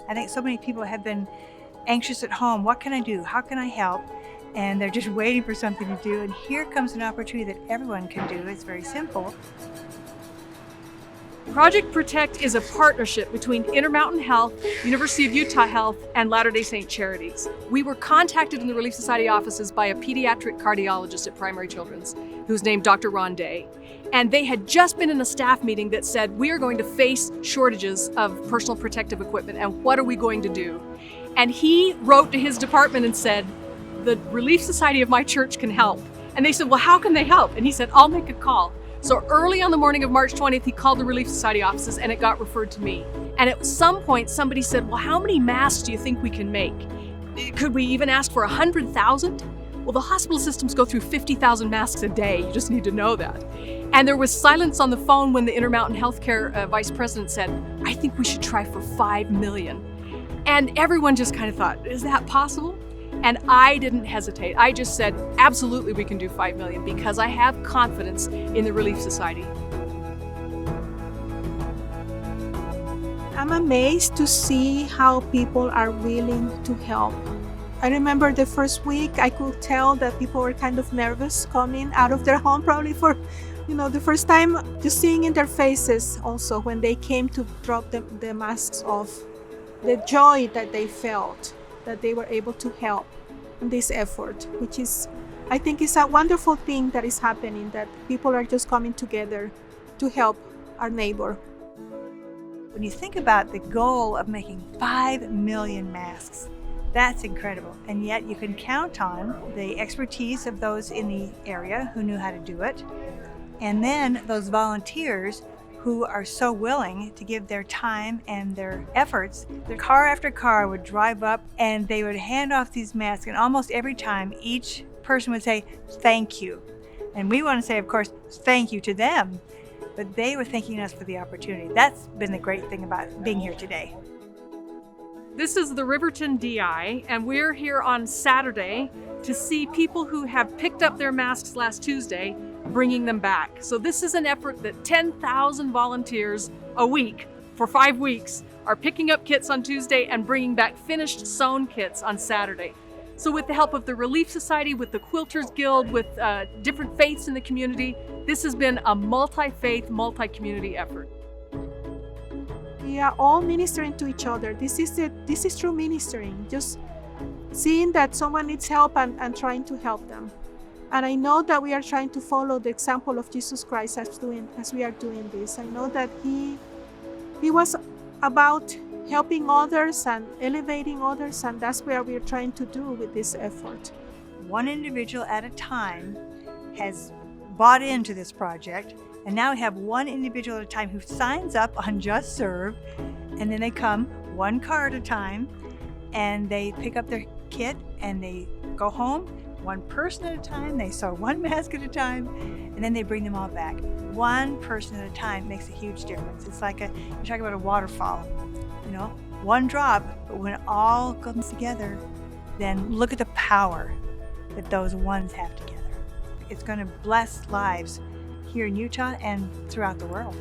I think so many people have been anxious at home. What can I do? How can I help? And they're just waiting for something to do. And here comes an opportunity that everyone can do. It's very simple. ProjectProtect is a partnership between Intermountain Health, University of Utah Health, and Latter-day Saint Charities. We were contacted in the Relief Society offices by a pediatric cardiologist at Primary Children's, who's named Dr. Ron Day. And they had just been in a staff meeting that said, we are going to face shortages of personal protective equipment, and what are we going to do? And he wrote to his department and said, the Relief Society of my church can help. And they said, well, how can they help? And he said, I'll make a call. So early on the morning of March 20th, he called the Relief Society offices and it got referred to me. And at some point, somebody said, well, how many masks do you think we can make? Could we even ask for 100,000? Well, the hospital systems go through 50,000 masks a day. You just need to know that. And there was silence on the phone when the Intermountain Healthcare vice president said, I think we should try for 5 million. And everyone just kind of thought, is that possible? And I didn't hesitate. I just said, absolutely we can do 5 million because I have confidence in the Relief Society. I'm amazed to see how people are willing to help. I remember the first week, I could tell that people were kind of nervous coming out of their home, probably for, the first time, just seeing in their faces also when they came to drop the masks off, the joy that they felt, that they were able to help in this effort, which is, I think, is a wonderful thing that is happening, that people are just coming together to help our neighbor. When you think about the goal of making 5 million masks, that's incredible. And yet you can count on the expertise of those in the area who knew how to do it. And then those volunteers who are so willing to give their time and their efforts. Their car after car would drive up and they would hand off these masks, and almost every time each person would say, thank you. And we want to say, of course, thank you to them, but they were thanking us for the opportunity. That's been the great thing about being here today. This is the Riverton DI, and we're here on Saturday to see people who have picked up their masks last Tuesday bringing them back. So this is an effort that 10,000 volunteers a week for 5 weeks are picking up kits on Tuesday and bringing back finished sewn kits on Saturday. So with the help of the Relief Society, with the Quilters Guild, with different faiths in the community, this has been a multi-faith, multi-community effort. We are all ministering to each other. This is true ministering, just seeing that someone needs help and trying to help them. And I know that we are trying to follow the example of Jesus Christ as we are doing this. I know that he was about helping others and elevating others, and that's what we are trying to do with this effort. One individual at a time has bought into this project, and now we have one individual at a time who signs up on Just Serve, and then they come one car at a time, and they pick up their kit and they go home. One person at a time, they sew one mask at a time, and then they bring them all back. One person at a time makes a huge difference. It's like you're talking about a waterfall, one drop, but when it all comes together, then look at the power that those ones have together. It's going to bless lives here in Utah and throughout the world.